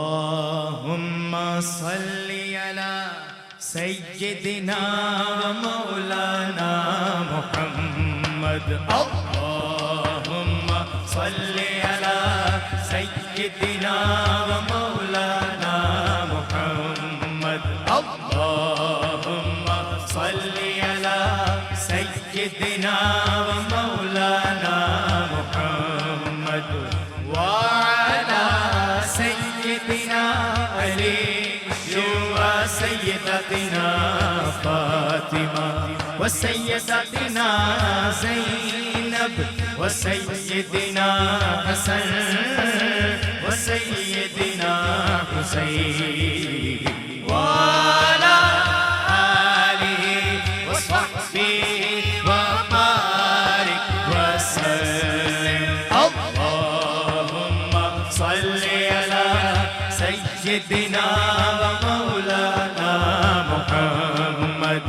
अल्लाहुम्मा सल्ली अला सय्यिदिना व मौलाना मुहम्मद। अल्लाहुम्मा सल्ली अला सय्यिदिना व मौलाना मुहम्मद। अल्लाहुम्मा सल्ली अला सय्यिदिना व मौलाना मुहम्मद व सय्यदिना अली व सय्यदतिना फातिमा व सय्यदतिना ज़ैनब व सय्यदिना हसन व सय्यदिना हुसैन व अला आलिहि व सहबिहि व बारिक व सल्लिम। अल्लाहुम्मा सल्ली अला सय्यदिना व मौलाना मुहम्मद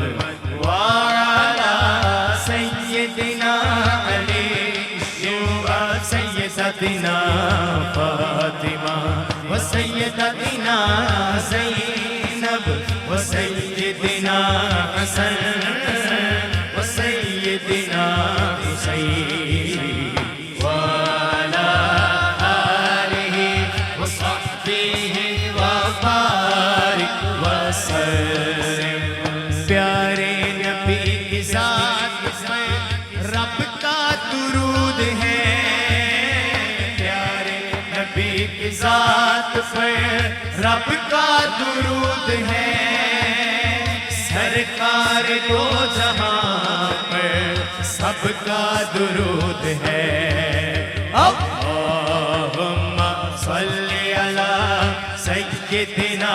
व अला सय्यदिना अली व सय्यदतिना फातिमा व सय्यदतिना ज़ैनब व सय्यदिना हसन व सय्यदिना हुसैन व अला आलिहि व सहबिहि व बारिक व सल्लिम। प्यारे नबी की ज़ात में रब का दुरूद है, प्यारे नबी की ज़ात में रब का दुरूद है। सरकार दो जहां पर सबका दुरूद है। अल्लाहुम्मा सल्ली अला सय्यदिना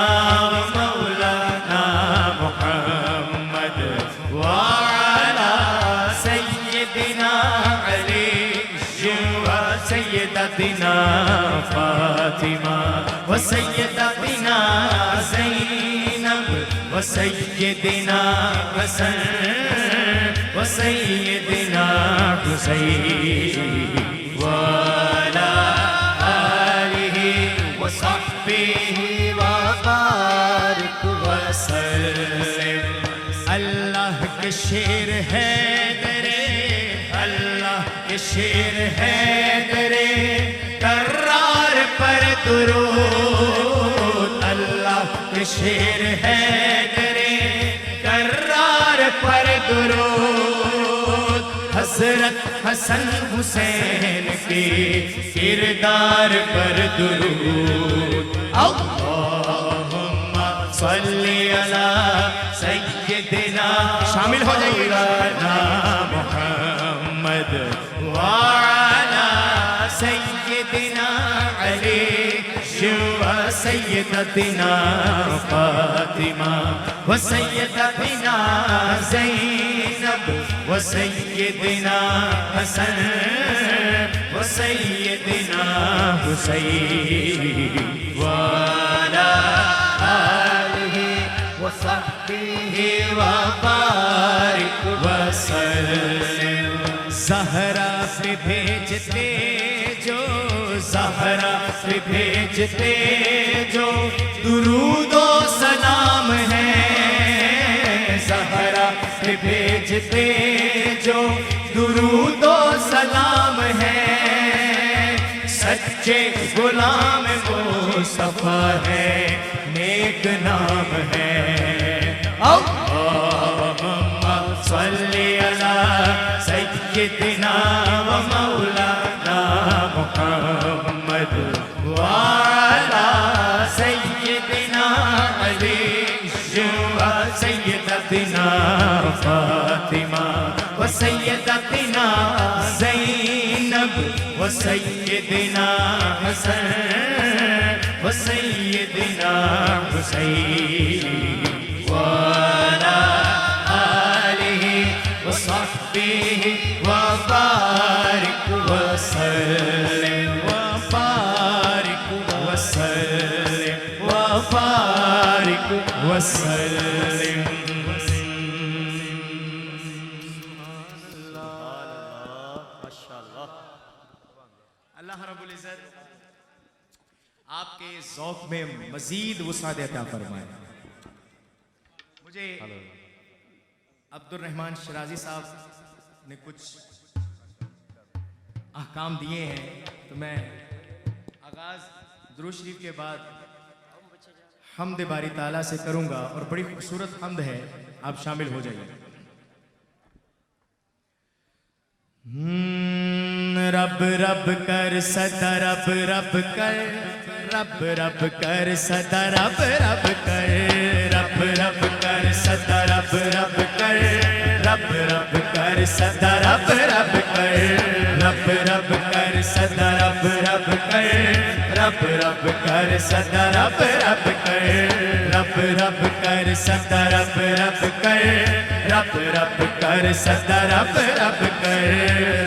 व मौलाना मुहम्मद व अला सय्यदिना अली व सय्यदतिना फातिमा व सय्यदतिना ज़ैनब व सय्यदिना हसन व सय्यदिना हुसैन व अला आलिहि व सहबिहि व बारिक व सल्लिम। अल्लाह के शेर है दरे, अल्लाह के शेर है दरे कर्रार पर दुरूद। अल्लाह के शेर है दरे कर्रार पर दुरूद। हज़रत हसन हुसैन के किरदार पर दुरूद। अल्लाहुम्मा सल्ली अला सय्यदिना शामिल हो जाइए मुहम्मद व अला सय्यदिना अली व सय्यदतिना फातिमा व सय्यदतिना ज़ैनब व सय्यदिना हसन व सय्यदिना हुसैन व अला आलिहि व सहबिहि व बारिक व सल्लिम। ज़हरा पे भेजते जो, ज़हरा पे भेजते जो दुरूदो सलाम है। ज़हरा पे भेजते जो दुरूदो सलाम है। सच्चे गुलाम मुस्तफा है, नेक नाम है। अल्लाहुम्मा सल्ली अला सय्यदिना व मौलाना मुहम्मद व अला सय्यदिना अली व सय्यदतिना फातिमा व सय्यदतिना ज़ैनब व सय्यदिना हसन व सय्यदिना हुसैन व अला आलिहि व सहबिहि व बारिक व सल्लिम व बारिक व सल्लिम व बारिक व सल्लिम। अल्लाह रब्बुल इज़्ज़त आपके ज़ौक़ में मज़ीद वुसाअत अता फरमाए। मुझे अब्दुल रहमान शराजी साहब ने कुछ अहकाम दिए हैं, तो मैं आगाज़ दुरूद शरीफ के बाद हम्द बारी ताला से करूंगा और बड़ी खूबसूरत हम्द है, आप शामिल हो जाइए। रब रब कर सदा रब रब कर, रब रब कर सदा रब रब कर, रब रब कर सदा रब रब कर, रब रब कर सदा रब रब कर, रब रब कर सदा रब रब कर, रब रब कर सदा रब रब कर, रब रब कर सदा रब रब कर, रब रब कर सदा रब रब कर,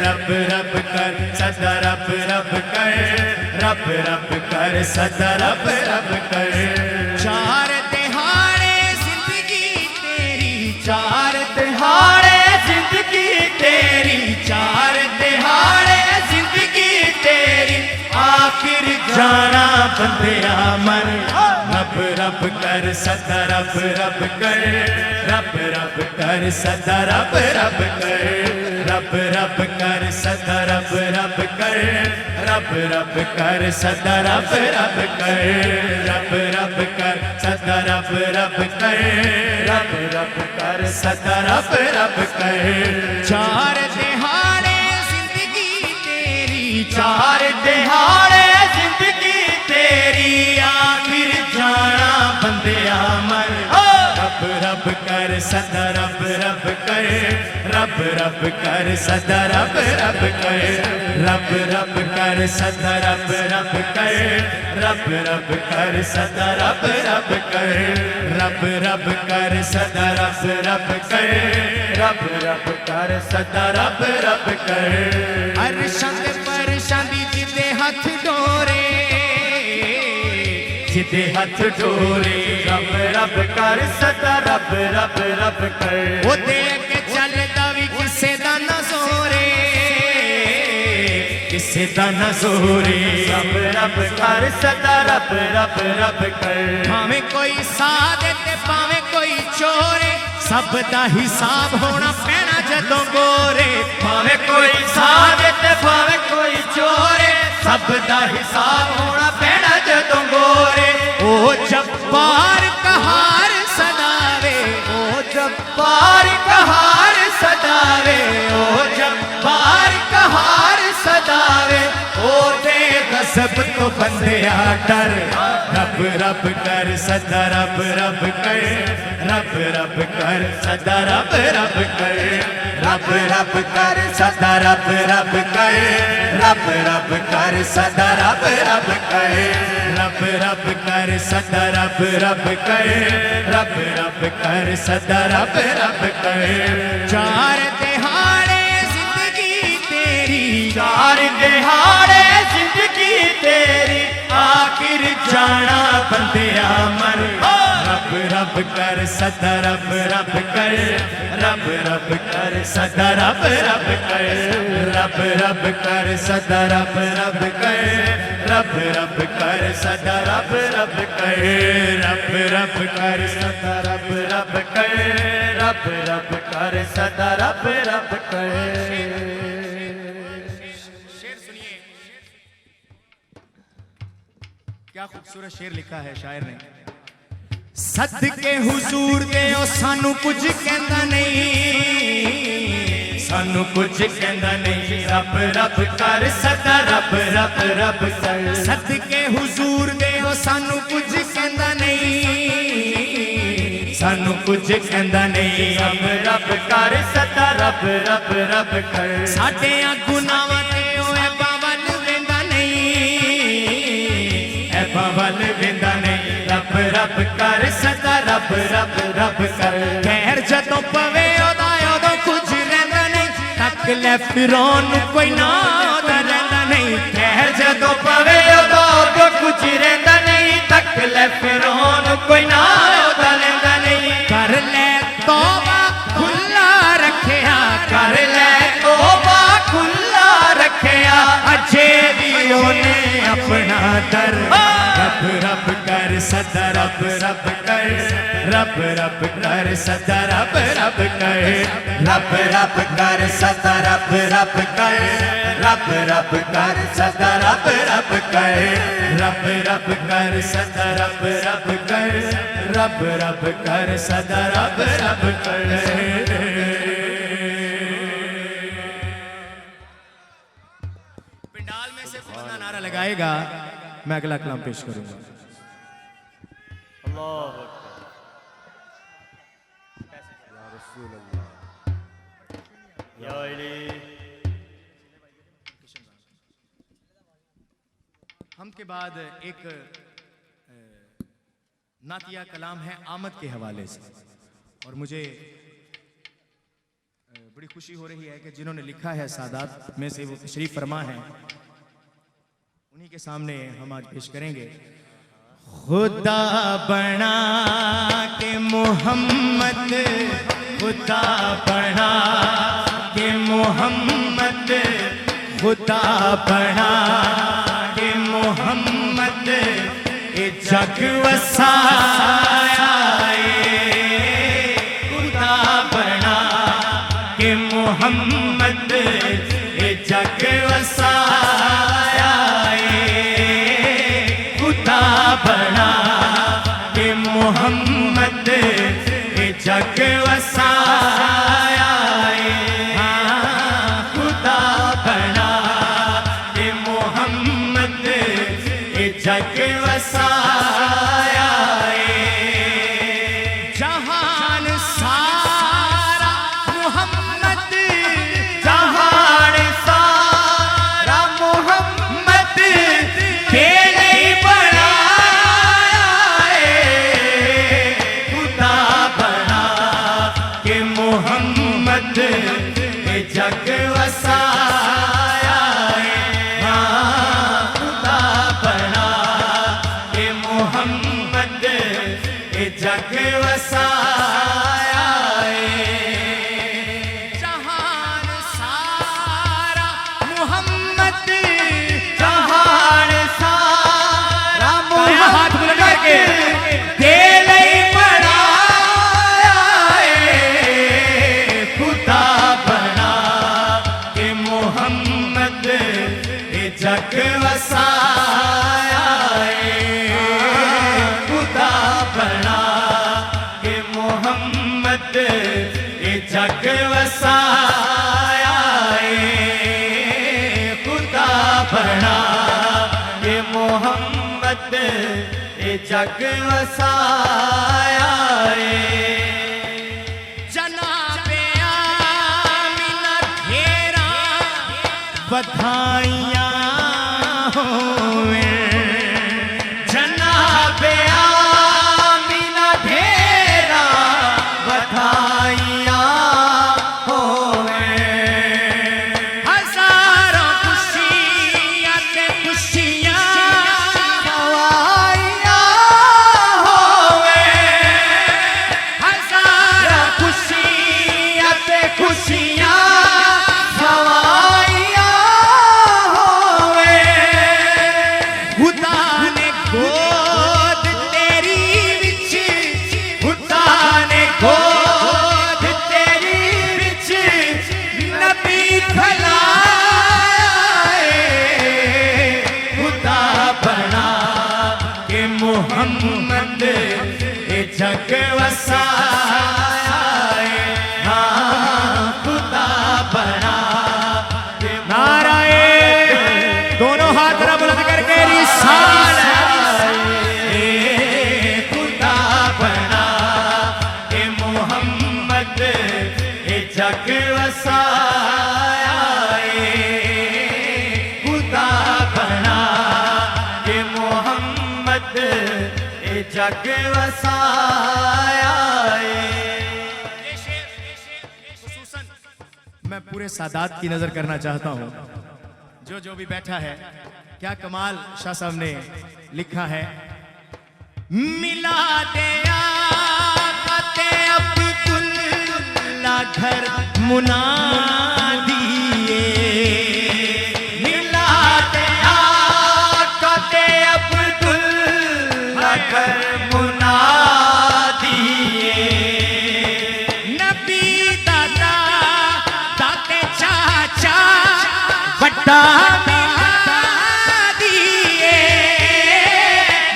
रब रब कर सदा रब रब कर, रब रब कर सदा रब रब कर। चार दिहाड़े जिंदगी तेरी, चार दिहाड़े जिंदगी तेरी, चार दिहाड़े जिंदगी तेरी, आखिर जाना बंदिया मन। रब रब कर सदा रब रब कर, रब रब कर सदा रब रब कर, रब रब कर सदा रब रब कर, रब रब कर सदा रब रब कर, रब रब कर सदा रब रब कर, रब रब कर सदा रब रब कर। चार दिहाड़े जिंदगी तेरी, चार दिहाड़े जिंदगी तेरी, आखिर जाना बंदिया मर। रब रब कर सदा रब रब कर, रब रब कर सदा रब रब कर, रब रब कर सदा रब रब कर, रब रब कर सदा रब रब कर, रब रब कर सदा रब रब कर, रब रब कर सदा रब रब कर। अरशद परशादी जिदे हथ डोरे, जिदे हथ डोरे, रब रब कर सदा रब रब रब कर। वो देख के चलदा भी किसे दा ना जोरे, किसे दा ना जोरे, रब रब कर सदा रब रब रब कर। भाਵੇਂ कोई सादे ते भाਵੇਂ कोई चोरे, सब दा हिसाब होना पैना जदों गोरे। भाਵੇਂ कोई सादे ते भाਵੇਂ कोई चोरे, सब दा हिसाब होना पैना जदों गोरे। ओ जब्बार कहार सदावे, ओ जब्बार कहार सदावे, ओ जब्बार कहार सदावे, ओ दे गज़ब तो बंदिया डर। रब रब कर सदा रब रब कर, रब रब कर सदा रब रब कर, रब रब कर सदा रब रब कर, रब रब कर सदा रब रब कर, रब रब कर सदा रब रब कर, रब रब कर सदा रब रब कर। चार दिहाड़े जिंदगी तेरी, चार दिहाड़े जिंदगी तेरी, आखिर जाना बंदिया मर। रब रब कर सदा रब रब कर, रब रब कर सदा रब रब कर, रब रब कर सदा रब रब कर, रब रब कर सदा रब रब कर, रब रब कर सदा रब रब कर, रब रब कर सदा रब रब कर। शेर सुनिए, क्या खूबसूरत शेर लिखा है शायर ने। सदके हुजूर दे ओ सानू कुछ कहंदा नहीं, सानू कुछ कहंदा नहीं, रब रब कर सदा रब रब रब कर। सदके हुजूर दे ओ सानू कुछ कहंदा नहीं, सानू कुछ कहंदा नहीं, रब रब कर सदा रब रब रब कर। साडे गुनाहां ते ओ ऐबां वल वेंदा नहीं, ऐबां वल वेंदा नहीं, रब रब कर सदा रब रब रब कर। खैर जदों पवे ओदा ओदों कुछ रहिंदा नहीं, तक लै फिरौन कोई ना ओदा रहिंदा नहीं। खैर जदों पवे ओदा ओदों कुछ रहिंदा नहीं, तक लै फिरौन कोई ना ओदा रहिंदा नहीं। कर ले तौबा खुला रखिया, कर ले तौबा खुला रखिया, अजे भी ओने अपना दर। रब सदा रब रब कर, रब रब कर सदा रब रब कर, रब रब कर सदा रब रब कर, रब रब कर सदा रब रब कर, रब रब कर सदा रब रब कर, रब रब कर सदा रब रब कर। पंडाल में से कौन नारा लगाएगा, मैं अगला कलाम पेश करूंगा। हम के बाद एक नातिया कलाम है आमद के हवाले से, और मुझे बड़ी खुशी हो रही है कि जिन्होंने लिखा है सादात में से वो तशरीफ फरमा है, उन्हीं के सामने हम आज पेश करेंगे। खुदा बना के मोहम्मद, खुदा बना के मोहम्मद, खुदा बना के मोहम्मद ए जग वसाया, खुदा बना के मोहम्मद ए जग वसाया, खुदा बना के मोहम्मद ए जग वसाया, खुदा बना के मोहम्मद ए जग वसाया, जहान सारा मोहम्मद, जहान सारा मोहम्मद के लिए बनाया, खुदा बना के मोहम्मद ए जग वसाया, खुदा बना के मोहम्मद ए जग वसाया, जहान सारा मोहम्मद, जहान सारा मोहम्मद हाथ बुलंद करके दिल ही बनाया, खुदा बना के मोहम्मद ए जग वसाया, खुदा बना के मोहम्मद ए जग वसाया, खुदा बना के मोहम्मद ए जग वसाया, जनाबे आमिना घेरा बधाइयाँ होवे, जनाबे आमिना घेरा बधाइयाँ होवे, हजारों खुशियाँ ते खुशियाँ गवाइयाँ होवे, हजारों खुशियाँ ते खुशियाँ गवाइयाँ होवे, खुदा ने गोद तेरी विच, खुदा ने गोद तेरी विच नबी खलाया, खुदा बना के मोहम्मद ए जग वसाया, खुदा बना के नाराए दोनों हाथ रब बुलंद करके रिसाल, खुदा बना के मोहम्मद ए जग वसाया, खुदा बना के मोहम्मद ए जग वसाया। मैं पूरे सादात की नजर करना चाहता हूँ, जो भी बैठा है, क्या कमाल शाह साहब ने लिखा है। मिला दे आते अब्दुल्ला घर मुनादिए, मिला दे आते अब्दुल्ला घर वड्डा मिला दिए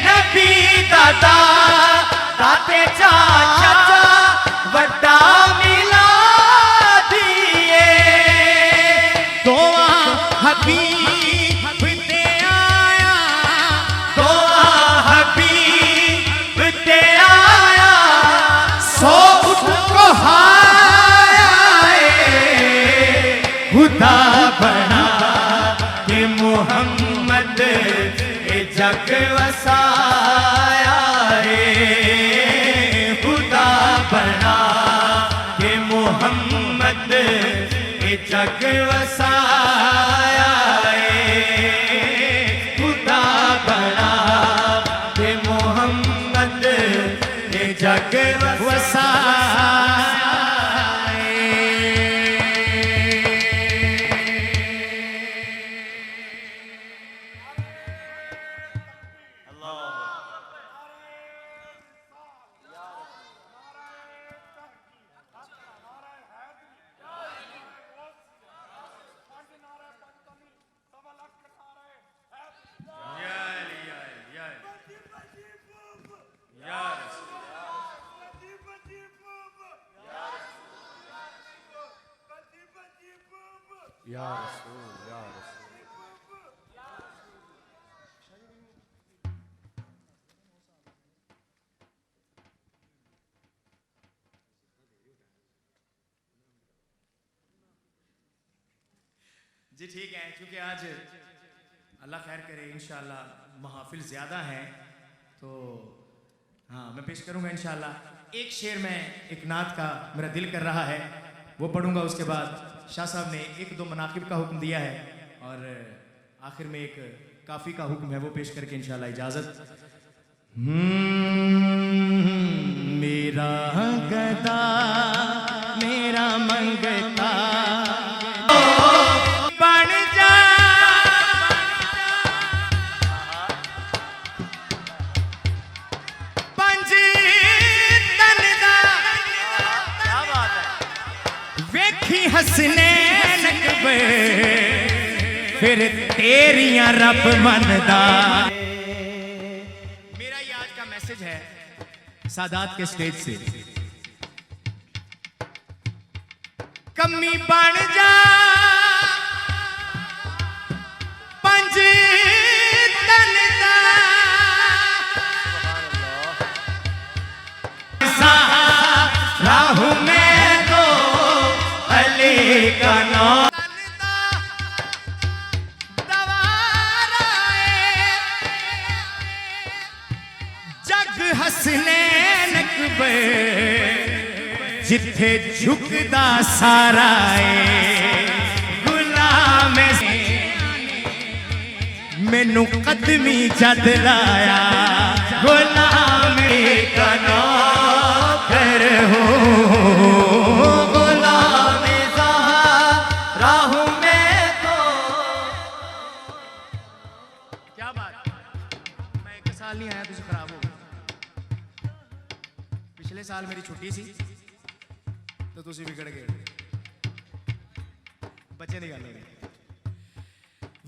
नबी दादा दाते चाचा वड्डा मिला दिए दुआ हबीब ते आया दुआ हबीब ते आया सो उठ को खुदा बना के मोहम्मद ए जग वसाया रे खुदा बना के मोहम्मद ए जग वसाया रे खुदा बना के मोहम्मद ए जग वसाया या रसूल या रसूल। जी ठीक है, क्योंकि आज अल्लाह खैर करे इंशाअल्लाह महाफिल ज़्यादा हैं तो हाँ मैं पेश करूँगा इंशाअल्लाह। एक शेर में एक नात का मेरा दिल कर रहा है वो पढ़ूंगा, उसके बाद शाह साहब ने एक दो मनाकिब का हुक्म दिया है और आखिर में एक काफ़ी का हुक्म है वो पेश करके इंशाअल्लाह इजाज़त। मेरा गदा मेरा मंगता बन जा पंज तन दा क्या बात है वेखी हसने नकबे फिर तेरियां रब मनदा। मेरा ये आज का मैसेज है सादात के स्टेज से, कमी बन जा पंज तन दा राहु में तो अली का नाम हसने नकबे जिथे झुकदा सारा गुलाम मैनू कदमी जद लाया गुलाम का नौकर हो गुलाम राहु में तो क्या बात। मैं एक साल नहीं आया तुझे खराब हो गया, पिछले साल मेरी छुट्टी सी तो तुसी बिगड़ गए बच्चे नहीं गल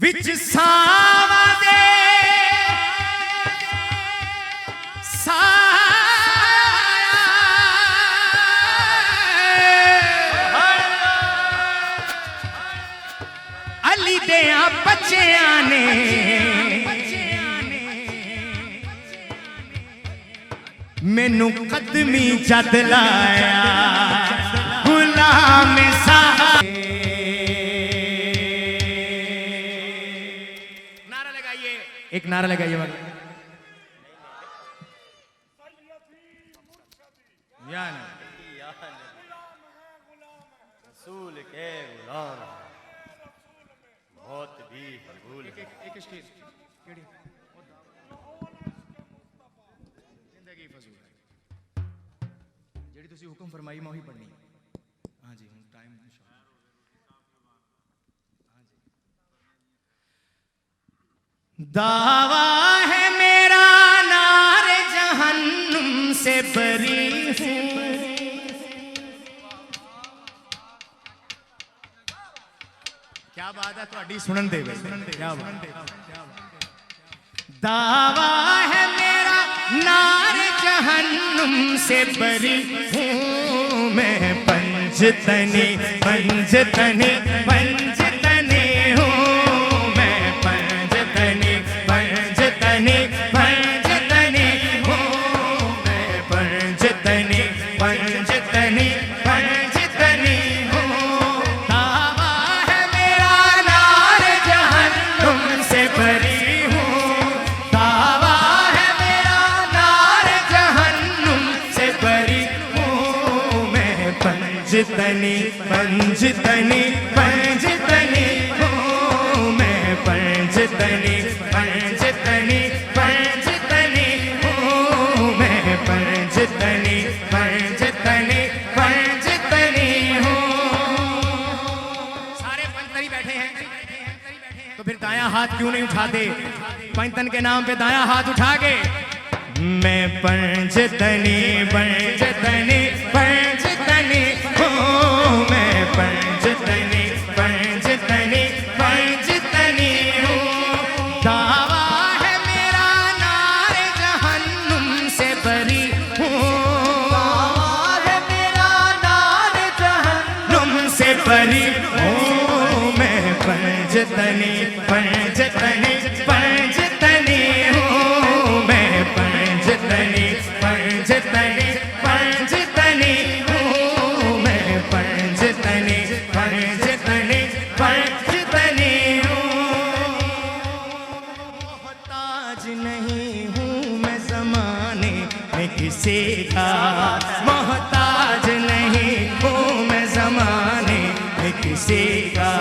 विच सावा दे अली देया बच्चियां ने मैनू कदमी जद लाया गुलाम साहब। नारा लगाइए, एक नारा लगाइए रसूल के गुलाम बहुत भी भूल एक स्टेज जिंदगी फजूल है जेड़ी तुसी हुक्म फरमाई मैं वही पढ़नी। हाँ जी हूँ टाइम हाँ जी। दावा है मेरा नारे जहन्नुम से बरी हूँ क्या बात है ਤੁਹਾਡੀ सुनन दे क्या बात दावा है मेरा नार जहन्नुम से बरी हूँ मैं पंजतनी पंजतनी पंजतनी हूँ मैं पंजतनी पंजतनी पंजतनी हूँ मैं पंजतनी पंजतनी पंजतनी हूँ दावा है मेरा नार जहन्नुम से बरी पंजतनी पंजतनी पंजतनी हूँ मैं पंजतनी पंजतनी पंजतनी हूँ मैं पंजतनी पंजतनी पंजतनी हूँ। सारे पंजतनी बैठे हैं तो फिर दायां हाथ क्यों नहीं उठाते? पंजतन के नाम पे दायां हाथ उठा के मैं पंजतनी पंजतनी पंजतनी हूँ मैं पंजतनी पंजतनी पंजतनी हूँ दावा है मेरा नार जहन्नुम से बरी हूँ दावा है मेरा नार जहन्नुम से बरी हूँ मैं पंजतनी पंजतनी पंजतनी हूँ मैं पंजतनी पंजतनी पंजतनी हूँ मैं पंजतनी पंजतनी पंजतनी हूँ। मोहताज नहीं हूँ मैं ज़माने में किसी का मोहताज नहीं हूँ मैं ज़माने में किसी का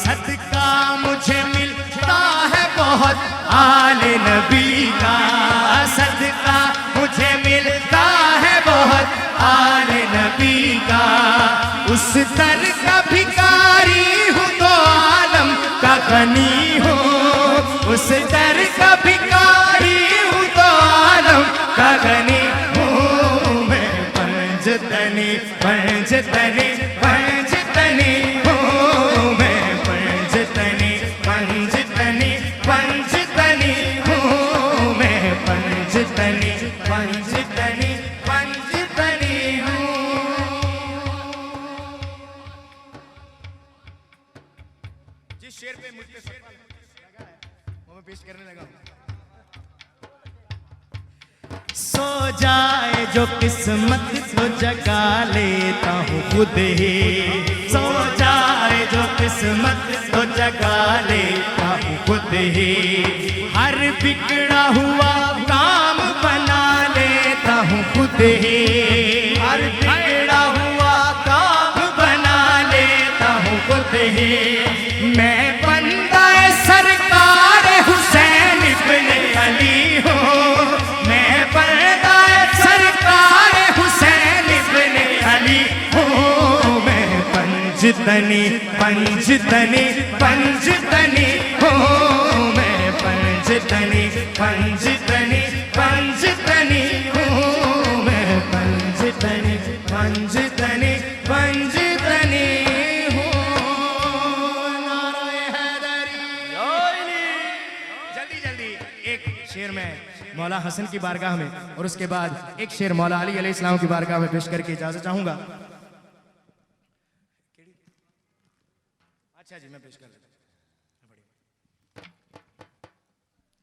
सदका मुझे मिलता है बहुत आले नबी का सदका मुझे मिलता है बहुत आले नबी का उस दर का भिखारी हूँ तो आलम का गनी हूँ उस दर का भिखारी हूँ तो आलम का गनी हूँ मैं पंजतनी पंजतनी पंजतनी हूँ मैं पंजतनी पंजतनी पंजतनी हूँ मैं पंजतनी पंजतनी पंजतनी हूँ। जिस शेर पे मुझ पे लगा है वो मैं पेश करने लगा हूँ। सो जाए जो किस्मत को जगा लेता हूँ खुद ही सो जाए जो किस्मत को जगा लेता हूँ खुद ही हर बिगड़ा हुआ काम बना लेता हूँ खुद ही हर बिगड़ा हुआ काम बना लेता हूँ खुद ही मैं बंदा सरकार हुसैन इब्ने अली हूँ मैं बंदा सरकार हुसैन इब्ने अली हूँ मैं पंजतनी पंजतनी पंजतनी हूँ मैं पंजतनी पंजतनी पंजतनी हूँ मैं पंजतनी पंजतनी पंजतनी हूँ। नाराए हैदरी जल्दी जल्दी एक शेर में मौला हसन की बारगाह में और उसके बाद एक शेर मौला अली अलैहिस्सलाम की बारगाह में पेश करके इजाजत चाहूंगा। अच्छा जी मैं पेश कर लेता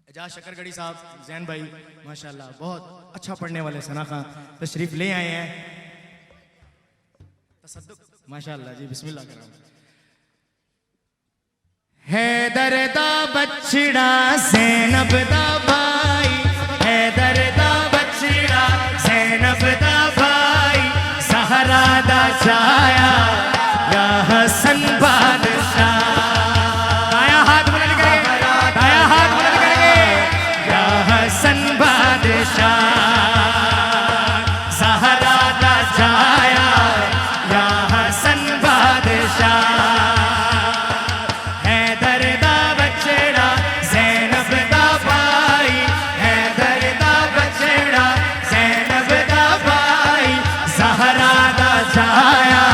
एजाज शकरगढ़ी साहब जैन भाई माशाल्लाह बहुत अच्छा पढ़ने वाले सना खां तशरीफ ले आए हैं तसद्दुक माशाल्लाह जी बिस्मिल्लाह कर रहा हूं। हैदर दा बछड़ा ज़ैनब दा भाई हैदर दा बछड़ा ज़ैनब दा भाई ज़हरा दा छाया या हसन बादशाह दाया हाथ बुलंद करके दाया हाथ बुलंद करके या हसन बादशाह ज़हरा दा छाया या हसन बादशाह हैदर दा बछड़ा ज़ैनब दा भाई हैदर दा बछड़ा ज़ैनब दा भाई ज़हरा दा छाया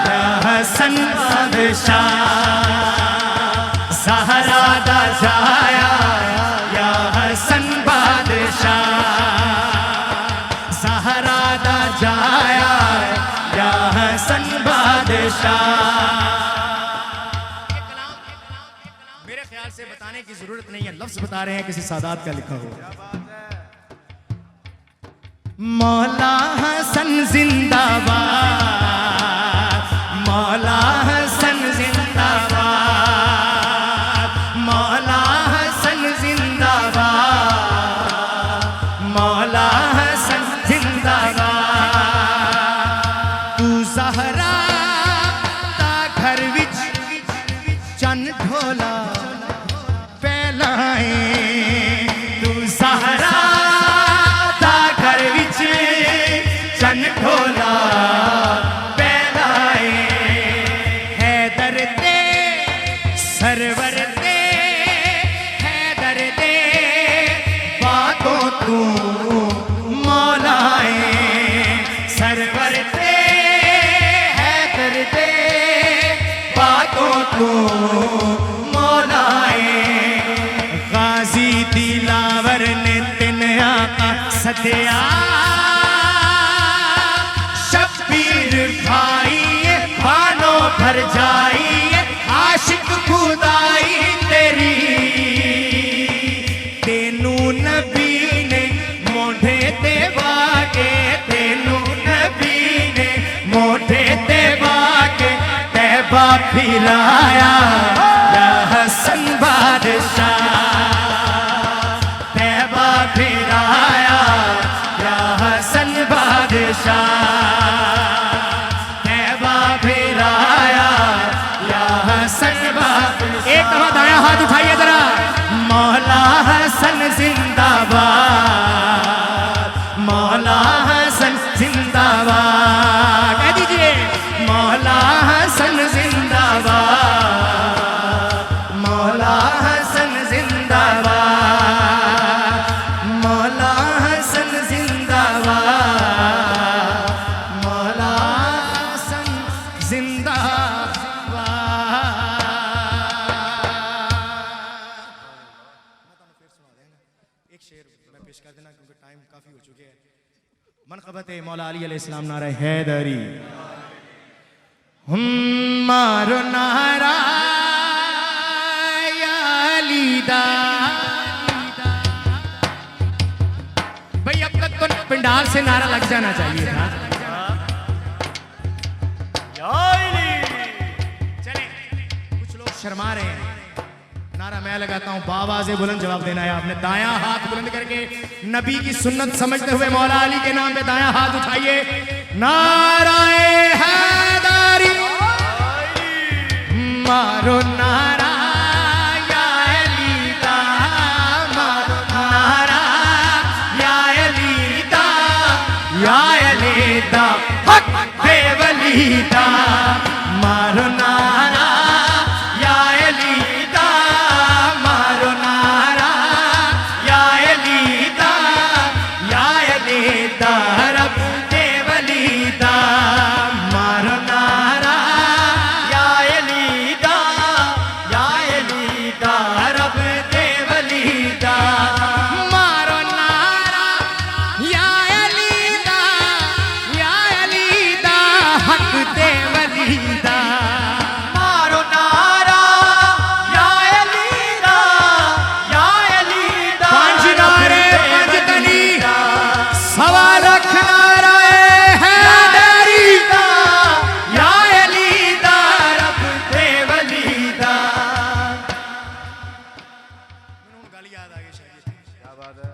या हसन बादशाह बादशाह। मेरे ख्याल से बताने की जरूरत नहीं है, लफ्ज बता रहे हैं, किसी सादात का लिखा हुआ। मौला हसन जिंदाबाद, मौला हसन जिंदाबाद, मौला हसन जिंदाबाद, मौला हसन जिंदाबाद। तू ज़हरा दा घर विच चन ढोला फैलाए, तू ज़हरा दा घर विच चन ढोला फैलाए। हैदर दे सरवर दे, हैदर दे बातों तू मौलाए, सरवर दे हैदर दे बातों तू मौलाए। गाजी दिलावर ने तिन आका सदिया, शब्बीर भाई भानो भर जाई, आशिक खुदाई तेरी। तेनू नबी ने मोढे ते वाके, तेनू नबी ने मोढे ते वाके तैबा फिराया या हसन बादशाह, तैबा फिराया या हसन बादशाह, तैबा फिराया या हसन बादशाह। एक दफा दाया हाथ उठाइए जरा। मौला हसन जिंदाबाद, मौला हसन जिंदाबाद, कह दीजिए मौला हसन जिंदाबाद, मौला हसन जिंदाबाद, मौला हसन जिंदाबाद, मौला हसन जिंदाबाद। एक शेर मैं पेश कर देना क्योंकि टाइम काफी हो चुके हैं। मनक़बत मौला अली अलैहिस्सलाम नारा हैदरी। मारो नारा या अलीदा। भाई अब तक तो पंडाल से नारा लग जाना चाहिए था। चले कुछ लोग शर्मा रहे हैं। नारा मैं लगाता हूं, बावाज़े बुलंद जवाब देना है आपने। दायां हाथ बुलंद करके नबी की सुन्नत समझते हुए मौला अली के नाम पे दायां हाथ उठाइए। नाराए हैदरी, मारो नारा या अली दा, मारो नारा या अली दा, या अली दा हक दे वली दा। मारो नारा या अली दा, मारो नारा या अली दा, या अली दा रब दे वली दा। मारो नारा या अली दा, या अली दा रब दे वली दा। मारो नारा या अली दा, या अली दा हक दे वली दा। मारो नारा या अली दा, या अली दा पंज नारे पंज तनी सवा लख नाराए हैदरी दा, या अली दा रब दे वली दा। ਮੈਨੂੰ ਹੁਣ ਗੱਲ ਯਾਦ ਆ ਗਈ ਸ਼ਾਇਦ। ਕੀ ਬਾਤ ਹੈ।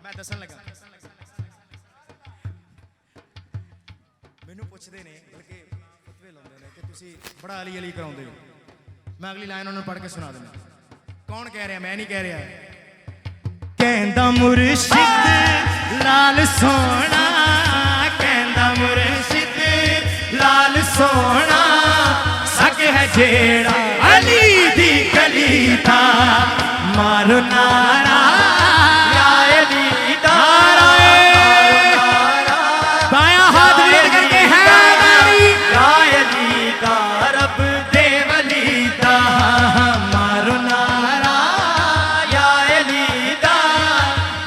ਮੈਂ ਦੱਸਣ ਲੱਗਾ। ਮੈਨੂੰ ਪੁੱਛਦੇ ਨੇ ਬਲਕਿ ਫਤਵੇ ਲਾਉਂਦੇ ਨੇ ਕਿ ਤੁਸੀਂ ਬੜਾ ਅਲੀ ਅਲੀ ਕਰਾਉਂਦੇ ਹੋ। ਮੈਂ ਅਗਲੀ ਲਾਈਨ ਉਹਨਾਂ ਨੂੰ ਪੜ੍ਹ ਕੇ ਸੁਣਾ ਦਿੰਦਾ। ਕੌਣ ਕਹਿ ਰਿਹਾ, ਮੈਂ ਨਹੀਂ ਕਹਿ ਰਿਹਾ। ਕਹਿੰਦਾ ਮੁਰਸ਼ਿਦ ਲਾਲ ਸੋਹਣਾ, ਕਹਿੰਦਾ ਮੁਰਸ਼ਿਦ ਲਾਲ ਸੋਹਣਾ, ਸਕ ਹੈ ਜਿਹੜਾ ਅਲੀ ਦੀ ਗਲੀ ਦਾ। ਮਾਰੋ ਨਾਰਾ या अली दा, नाराए बायां हाथ रेड करके हैदरी, या अली दा रब दे वली दा। मारो नारा या अली दा,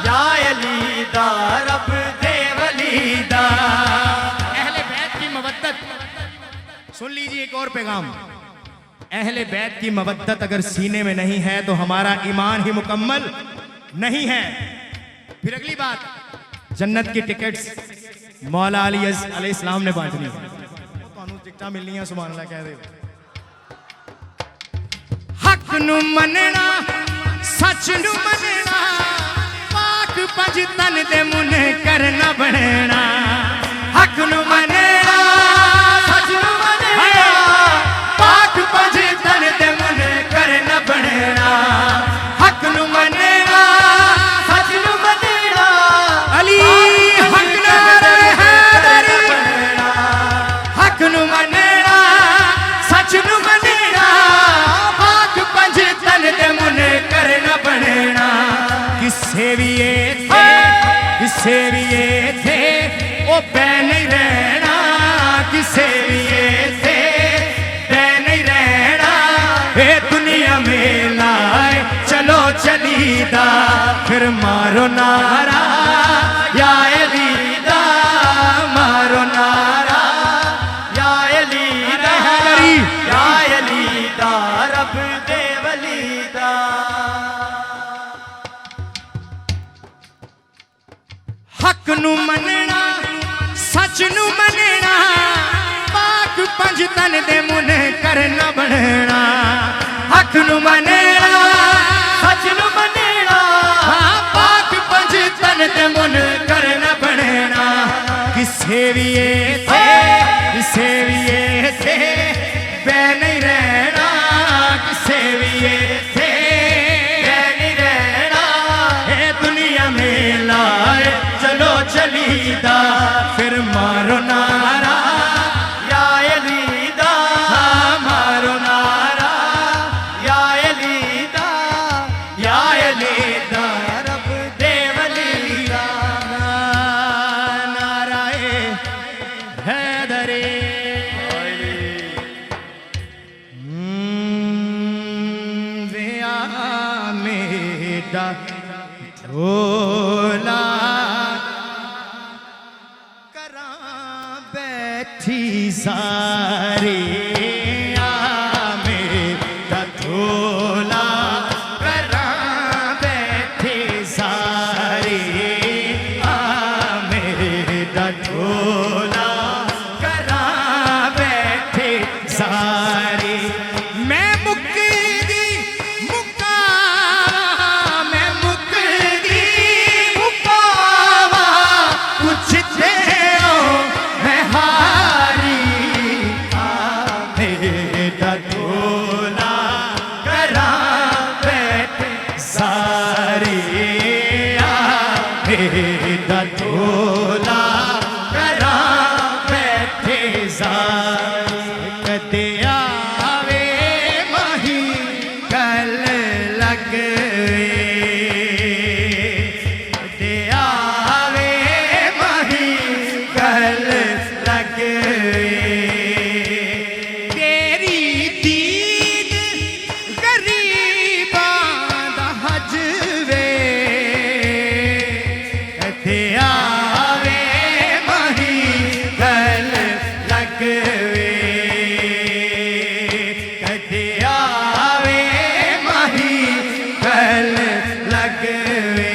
या अली दा रब दे वली दा। अहले बैत की मवद्दत एक और पैगाम, अहले बैत की मवद्दत अगर सीने में नहीं है तो हमारा ईमान ही मुकम्मल नहीं है। फिर अगली बात, जन्नत की टिकट्स मौला अली अलैहिस्सलाम ने बांटनी है, ਤੁਹਾਨੂੰ ਟਿਕਟਾਂ ਮਿਲਣੀਆਂ ਸੁਭਾਨ ਅੱਲਾਹ ਕਹਿ ਦਿਓ। हक नू मनना सच नू मनना पाक पंज तन दे मुन करना बनना। हक नू मनना सच नू मनना पाक पंज तन दे मुन करना बनना। हक नू मनना सच नू मनना अली हक नारे हैदरी। हक नू मनना सच नू मनना पाक पंज तन दे मुन करना बनना। किसे भी ये थे ओ पै नहीं रहना। किसे भी ये थे पै नहीं रहना। ए दुनिया में लाए चलो चलीदा फिर मारो नारा या अलीदा। मारो नारा या अलीदा या अलीदा रब दे वलीदा। हक नू मनना सच नू मनना पाक पंज तन दे मुन करना बनना। हक नू मनना सच नू मनना पाक पंज तन दे मुन करना बनना। किसे भी ये थे बे नहीं रहना। किसे भी ये थे बे नहीं रहना। ए दुनिया में लाए चलो चलीदा फिर मारो नारा या अलीदा। मारो नारा या अलीदा या अलीदा रब दे वलीदा। नाराए हैदरी विया मेरा ढोला करा बैठी सारे। मेरा ढोला करा बैठे सारे। मेरा ढोला करा बैठे सारे। मैं मुक्की मुकावा मैं मुक्की मुकावा पूछते हो मैं हारी। मेरा ढोला करा बैठे सारे। मेरा ढोला करा बैठे सारे। कदे आवे माही कल लगे। कदे आवे माही कल लगे। तेरी दीद गरीबां दा हजवे। कदे आवे माही कल लगवे। कदे आवे माही कल लगवे।